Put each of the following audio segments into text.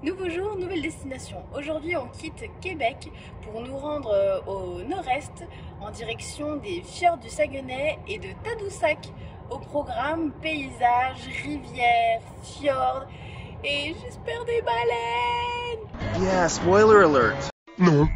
Nouveau jour, nouvelle destination. Aujourd'hui, on quitte Québec pour nous rendre au nord-est en direction des fjords du Saguenay et de Tadoussac. Au programme paysages, rivières, fjords et j'espère des baleines. Yeah, spoiler alert. Non.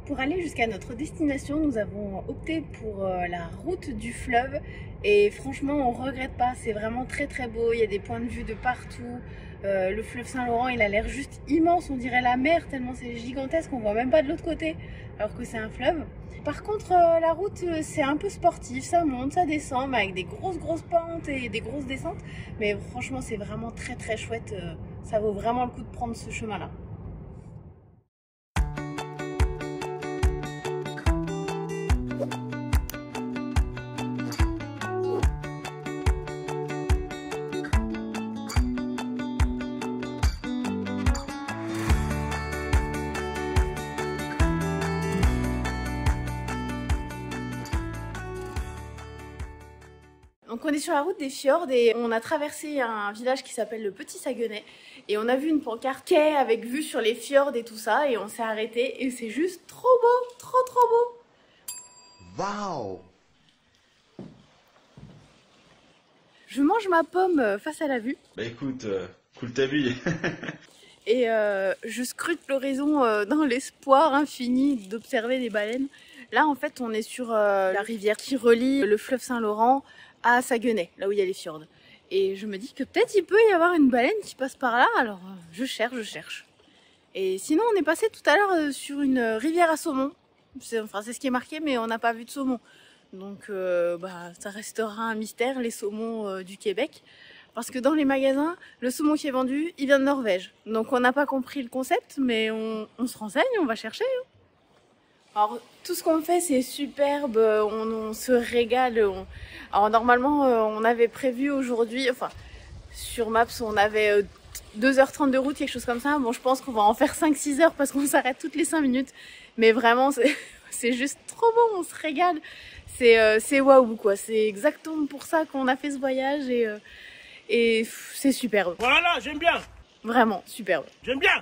Pour aller jusqu'à notre destination, nous avons opté pour la route du fleuve et franchement on regrette pas, c'est vraiment très très beau, il y a des points de vue de partout. Le fleuve Saint-Laurent il a l'air juste immense, on dirait la mer tellement c'est gigantesque, on voit même pas de l'autre côté alors que c'est un fleuve. Par contre la route c'est un peu sportif, ça monte, ça descend mais avec des grosses pentes et des grosses descentes, mais franchement c'est vraiment très très chouette, ça vaut vraiment le coup de prendre ce chemin là. Donc on est sur la route des fjords et on a traversé un village qui s'appelle le Petit Saguenay et on a vu une pancarte quai avec vue sur les fjords et tout ça et on s'est arrêté et c'est juste trop beau, trop beau. Wow. Je mange ma pomme face à la vue. Bah écoute, cool ta vie. Et je scrute l'horizon dans l'espoir infini d'observer des baleines. Là en fait on est sur la rivière qui relie le fleuve Saint-Laurent à Saguenay, là où il y a les fjords. Et je me dis que peut-être il peut y avoir une baleine qui passe par là, alors je cherche. Et sinon on est passé tout à l'heure sur une rivière à saumon. C'est ce qui est marqué mais on n'a pas vu de saumon. Donc ça restera un mystère, les saumons du Québec. Parce que dans les magasins, le saumon qui est vendu, il vient de Norvège. Donc on n'a pas compris le concept, mais on se renseigne, on va chercher. Alors tout ce qu'on fait c'est superbe, on se régale. Alors normalement on avait prévu aujourd'hui, enfin sur Maps on avait 2h30 de route, quelque chose comme ça. Bon je pense qu'on va en faire 5-6 heures parce qu'on s'arrête toutes les 5 minutes. Mais vraiment c'est juste trop bon, on se régale. C'est waouh quoi, c'est exactement pour ça qu'on a fait ce voyage et c'est superbe. Voilà, j'aime bien. Vraiment superbe. J'aime bien.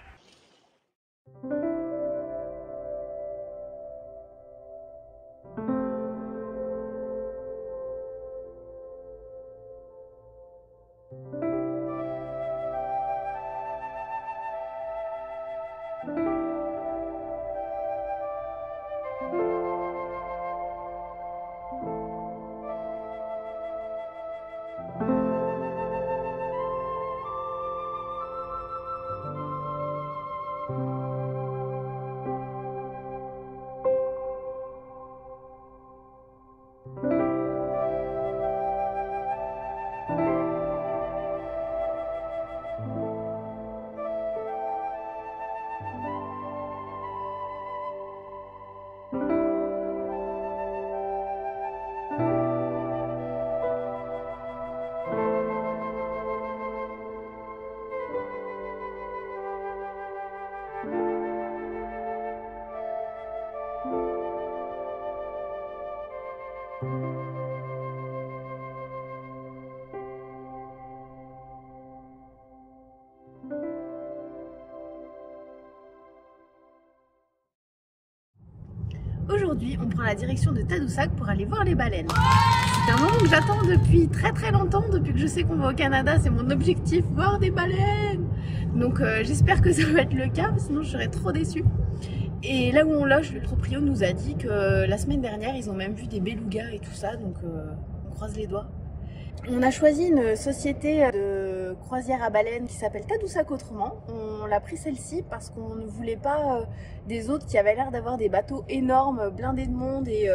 aujourd'hui, on prend la direction de Tadoussac pour aller voir les baleines. C'est un moment que j'attends depuis très longtemps, depuis que je sais qu'on va au Canada, c'est mon objectif, voir des baleines. Donc j'espère que ça va être le cas, sinon je serais trop déçue. Et là où on loge, le proprio nous a dit que la semaine dernière, ils ont même vu des belugas et tout ça, donc on croise les doigts. On a choisi une société de croisière à baleines qui s'appelle Tadoussac Autrement. On l'a pris celle-ci parce qu'on ne voulait pas des autres qui avaient l'air d'avoir des bateaux énormes, blindés de monde, et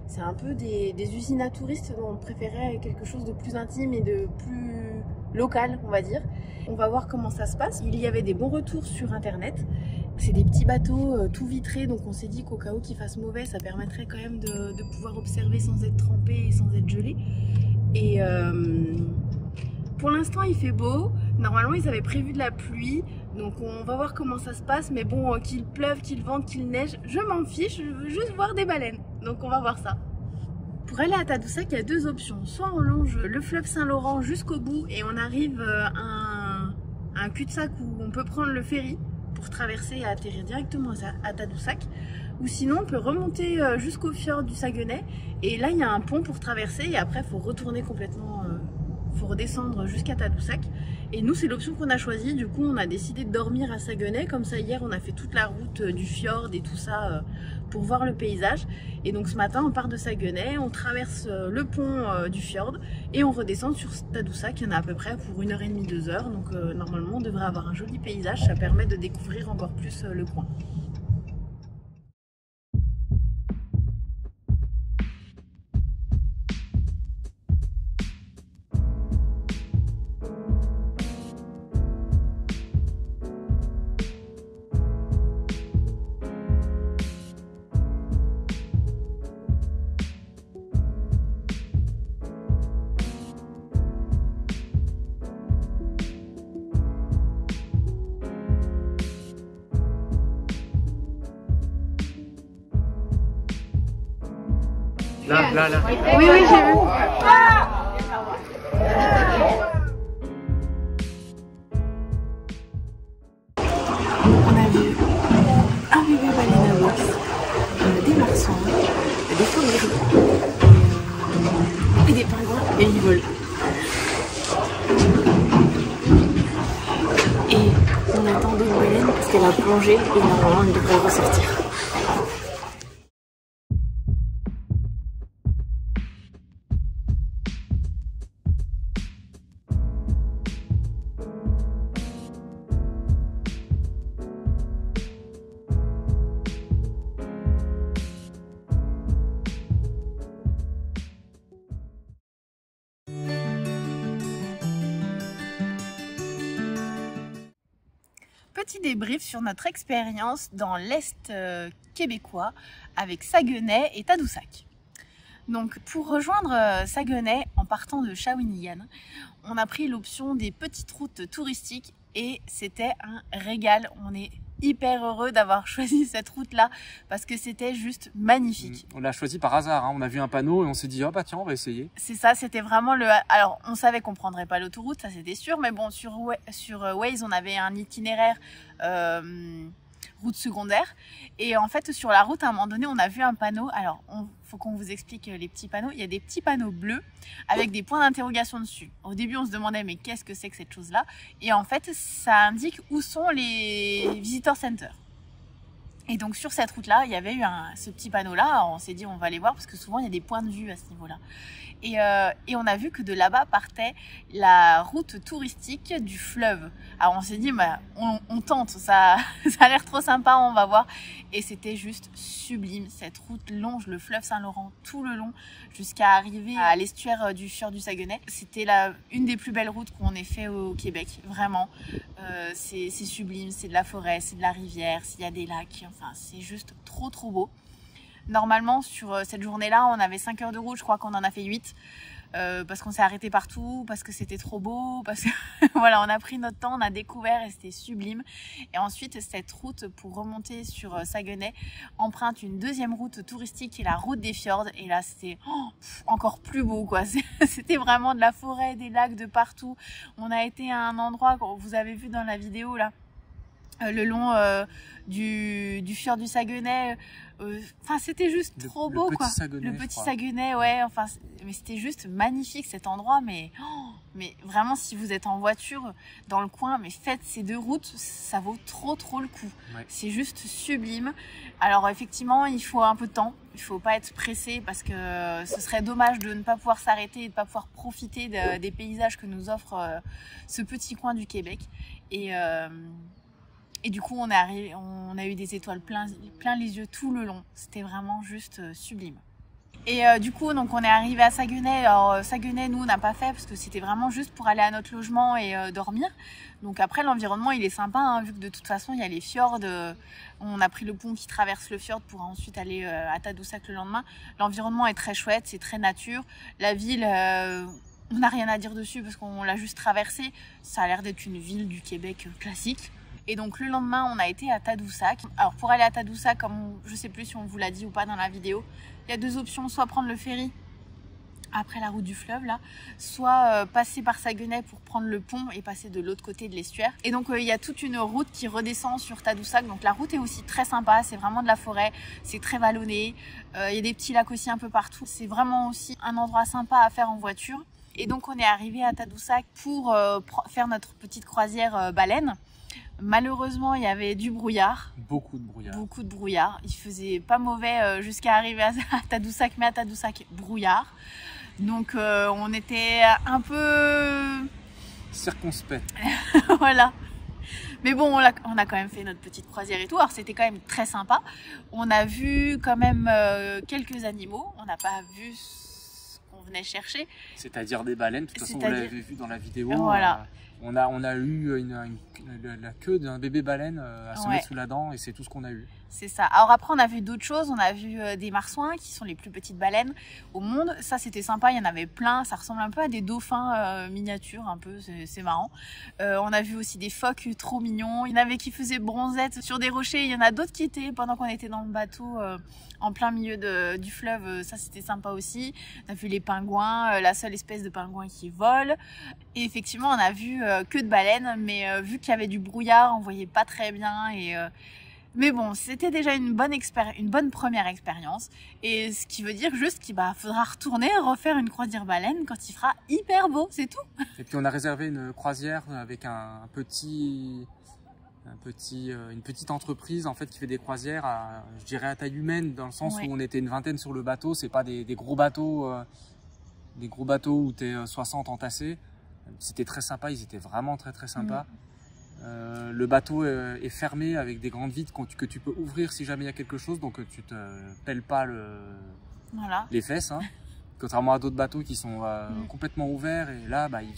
c'est un peu des usines à touristes, donc on préférait quelque chose de plus intime et de plus local, on va dire. On va voir comment ça se passe. Il y avait des bons retours sur internet. C'est des petits bateaux tout vitrés, donc on s'est dit qu'au cas où qu'il fasse mauvais, ça permettrait quand même de pouvoir observer sans être trempé et sans être gelé. Et pour l'instant il fait beau, normalement ils avaient prévu de la pluie, donc on va voir comment ça se passe, mais bon, qu'il pleuve, qu'il vente, qu'il neige, je m'en fiche, je veux juste voir des baleines, donc on va voir ça. Pour aller à Tadoussac, il y a deux options, soit on longe le fleuve Saint-Laurent jusqu'au bout et on arrive à un cul-de-sac où on peut prendre le ferry pour traverser et atterrir directement à Tadoussac, ou sinon on peut remonter jusqu'au fjord du Saguenay et là il y a un pont pour traverser et après il faut retourner complètement, faut redescendre jusqu'à Tadoussac. Et nous c'est l'option qu'on a choisie, du coup on a décidé de dormir à Saguenay, comme ça hier on a fait toute la route du fjord et tout ça pour voir le paysage. Et donc ce matin on part de Saguenay, on traverse le pont du fjord et on redescend sur Tadoussac. Il y en a à peu près pour 1h30, 2h, donc normalement on devrait avoir un joli paysage, ça permet de découvrir encore plus le coin. Là. Oui, j'ai vu. On a vu un bébé baleine à bosse, des marsans, des sauveries et des pingouins, et ils volent. Et on attend des baleines parce qu'elle a plongé et normalement elle devrait ressortir. Petit débrief sur notre expérience dans l'Est québécois avec Saguenay et Tadoussac. Donc pour rejoindre Saguenay en partant de Shawinigan, on a pris l'option des petites routes touristiques et c'était un régal. On est hyper heureux d'avoir choisi cette route-là parce que c'était juste magnifique. On l'a choisi par hasard, hein. On a vu un panneau et on s'est dit oh bah tiens on va essayer. C'est ça, c'était vraiment le... Alors on savait qu'on prendrait pas l'autoroute, ça c'était sûr, mais bon sur Waze on avait un itinéraire route secondaire et en fait sur la route à un moment donné on a vu un panneau. Alors faut qu'on vous explique les petits panneaux. Il y a des petits panneaux bleus avec des points d'interrogation dessus. Au début on se demandait mais qu'est-ce que c'est que cette chose là, et en fait ça indique où sont les visitor centers. Et donc sur cette route là il y avait eu ce petit panneau là. On s'est dit on va aller voir parce que souvent il y a des points de vue à ce niveau là. Et on a vu que de là-bas partait la route touristique du fleuve. Alors on s'est dit bah, on tente, ça a l'air trop sympa, on va voir. Et c'était juste sublime. Cette route longe le fleuve Saint-Laurent tout le long jusqu'à arriver à l'estuaire du fjord du Saguenay. C'était une des plus belles routes qu'on ait fait au Québec, vraiment. C'est sublime, c'est de la forêt, c'est de la rivière, s'il y a des lacs, enfin c'est juste trop beau. Normalement, sur cette journée-là, on avait 5 heures de route, je crois qu'on en a fait 8. Parce qu'on s'est arrêté partout, parce que c'était trop beau, parce que voilà, on a pris notre temps, on a découvert et c'était sublime. Et ensuite, cette route pour remonter sur Saguenay emprunte une deuxième route touristique qui est la route des fjords. Et là, c'était encore plus beau, quoi. C'était vraiment de la forêt, des lacs de partout. On a été à un endroit, vous avez vu dans la vidéo là, le long du fjord du Saguenay, Enfin, c'était juste trop beau, quoi. Saguenay, le petit Saguenay, ouais. Enfin, mais c'était juste magnifique cet endroit. Mais vraiment, si vous êtes en voiture dans le coin, mais faites ces 2 routes, ça vaut trop le coup. Ouais. C'est juste sublime. Alors effectivement, il faut un peu de temps. Il faut pas être pressé parce que ce serait dommage de ne pas pouvoir s'arrêter et de pas pouvoir profiter des paysages que nous offre ce petit coin du Québec. Et du coup, on a eu des étoiles plein les yeux tout le long. C'était vraiment juste sublime. Et du coup, donc on est arrivé à Saguenay. Alors Saguenay, nous, on n'a pas fait parce que c'était vraiment juste pour aller à notre logement et dormir. Donc après, l'environnement, il est sympa, hein, vu que de toute façon, il y a les fjords. On a pris le pont qui traverse le fjord pour ensuite aller à Tadoussac le lendemain. L'environnement est très chouette, c'est très nature. La ville, on n'a rien à dire dessus parce qu'on l'a juste traversée. Ça a l'air d'être une ville du Québec classique. Et donc le lendemain, on a été à Tadoussac. Alors pour aller à Tadoussac, je ne sais plus si on vous l'a dit ou pas dans la vidéo, il y a 2 options, soit prendre le ferry après la route du fleuve là, soit passer par Saguenay pour prendre le pont et passer de l'autre côté de l'estuaire. Et donc il y a toute une route qui redescend sur Tadoussac. Donc la route est aussi très sympa, c'est vraiment de la forêt, c'est très vallonné. Il y a des petits lacs aussi un peu partout. C'est vraiment aussi un endroit sympa à faire en voiture. Et donc on est arrivé à Tadoussac pour faire notre petite croisière baleine. Malheureusement, il y avait du brouillard. Beaucoup de brouillard. Il faisait pas mauvais jusqu'à arriver à Tadoussac, mais à Tadoussac, brouillard. Donc on était un peu circonspect. Voilà. Mais bon, on a quand même fait notre petite croisière et tout. Alors c'était quand même très sympa. On a vu quand même quelques animaux. On n'a pas vu ce qu'on venait chercher. C'est-à-dire des baleines. De toute façon, vous l'avez vu dans la vidéo. Voilà. On a eu la queue d'un bébé baleine à se mettre sous la dent et c'est tout ce qu'on a eu. C'est ça. Alors après, on a vu d'autres choses. On a vu des marsouins qui sont les plus petites baleines au monde. Ça, c'était sympa. Il y en avait plein. Ça ressemble un peu à des dauphins miniatures, un peu. C'est marrant. On a vu aussi des phoques trop mignons. Il y en avait qui faisaient bronzette sur des rochers. Il y en a d'autres qui étaient, pendant qu'on était dans le bateau, en plein milieu du fleuve. Ça, c'était sympa aussi. On a vu les pingouins, la seule espèce de pingouin qui vole. Et effectivement, on a vu que de baleines. Mais vu qu'il y avait du brouillard, on voyait pas très bien. Mais bon, c'était déjà une bonne première expérience. Et ce qui veut dire juste qu'il faudra retourner refaire une croisière baleine quand il fera hyper beau, c'est tout. Et puis on a réservé une croisière avec une petite entreprise en fait qui fait des croisières je dirais à taille humaine, dans le sens où on était une vingtaine sur le bateau. C'est pas des gros bateaux où t'es 60 entassés. C'était très sympa, ils étaient vraiment très sympas. Le bateau est fermé avec des grandes vitres que tu peux ouvrir si jamais il y a quelque chose, donc tu te pèles pas les fesses, hein. Contrairement à d'autres bateaux qui sont complètement ouverts. Et là il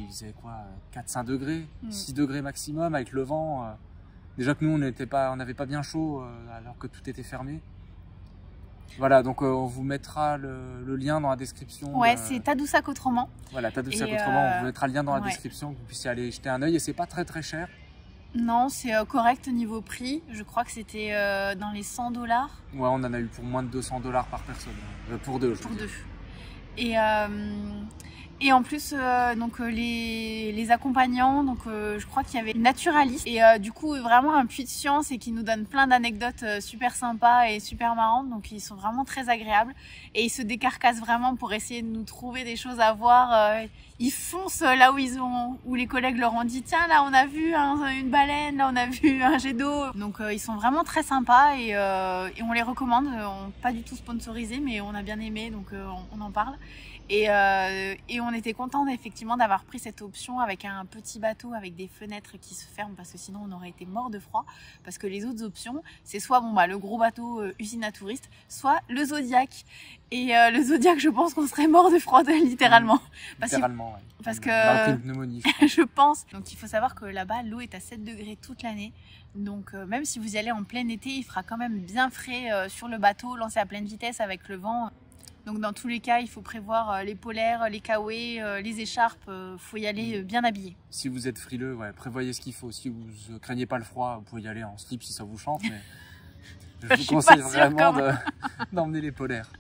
faisait quoi, 4-5 degrés, 6 degrés maximum avec le vent. Déjà que nous on n'avait pas bien chaud alors que tout était fermé. Voilà, donc on vous mettra le lien dans la description. Ouais, c'est Tadoussac autrement. Voilà, Tadoussac autrement, on vous mettra le lien dans la description, que vous puissiez aller jeter un œil. Et c'est pas très cher. Non, c'est correct au niveau prix. Je crois que c'était dans les 100 $. Ouais, on en a eu pour moins de 200 $ par personne. Pour deux. Pour deux. Et en plus, les accompagnants, je crois qu'il y avait une naturaliste et du coup vraiment un puits de science et qui nous donne plein d'anecdotes super sympas et super marrantes. Donc ils sont vraiment très agréables et ils se décarcassent vraiment pour essayer de nous trouver des choses à voir. Ils foncent là où les collègues leur ont dit tiens là on a vu une baleine, là on a vu un jet d'eau. Donc ils sont vraiment très sympas et on les recommande. Pas du tout sponsorisé mais on a bien aimé donc on en parle. Et on était contents effectivement d'avoir pris cette option avec un petit bateau avec des fenêtres qui se ferment parce que sinon on aurait été mort de froid, parce que les autres options c'est soit le gros bateau usine à touristes, soit le Zodiac. Et le Zodiac, je pense qu'on serait mort de froid littéralement. Littéralement, ouais. Parce que une pneumonie, je pense. Donc il faut savoir que là-bas l'eau est à 7 degrés toute l'année. Donc même si vous y allez en plein été, il fera quand même bien frais sur le bateau, lancé à pleine vitesse avec le vent. Donc dans tous les cas, il faut prévoir les polaires, les kawaii, les écharpes, faut y aller bien habillé. Si vous êtes frileux, prévoyez ce qu'il faut. Si vous ne craignez pas le froid, vous pouvez y aller en slip si ça vous chante, mais je vous conseille vraiment d'emmener les polaires.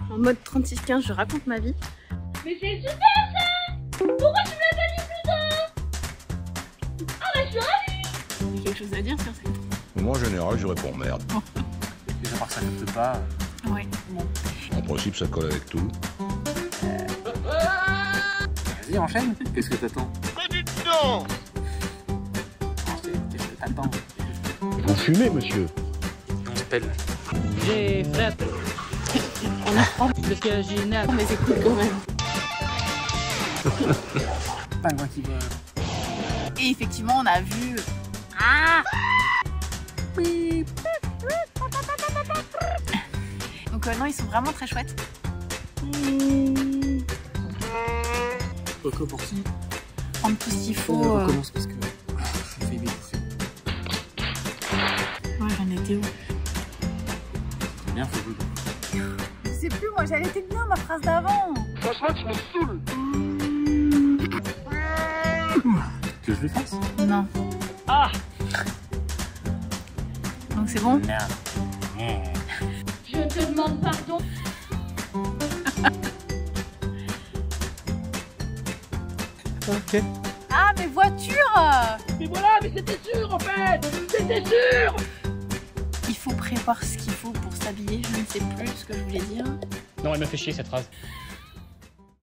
En mode 36-15, je raconte ma vie. Mais c'est super ça! Pourquoi tu me l'as pas dit plus tôt? Ah bah je suis ravie! J'ai quelque chose à dire sur cette. Moi, en général, je réponds merde. Déjà par que ça capte pas. Ouais. Bon. En principe, ça colle avec tout. Vas-y, enchaîne. Qu'est-ce que t'attends? Mais dites donc! Qu'est-ce que t'attends? Vous fumez, monsieur? On se pèle. J'ai fait. On apprend. Le siège génial. Mais c'est cool quand même. Pingouin qui vole. Et effectivement, on a vu. Ah! Donc non, ils sont vraiment très chouettes. Coco pour qui? Prendre tout ce qu'il faut. On recommence parce que je fais m'étouffer. Ouais, j'en étais où? C'est bien, faut jouer. Je sais plus, moi, j'allais être bien ma phrase d'avant. Franchement, tu me saoules! Que je le fasse? Non. Ah! Donc c'est bon? Merde. Je te demande pardon. Ok. Ah, mes voitures! Mais voilà, mais c'était sûr en fait! C'était sûr! Il faut prévoir ce qu'il faut pour s'habiller. Je ne sais plus ce que je voulais dire. Non, elle m'a fait chier cette phrase.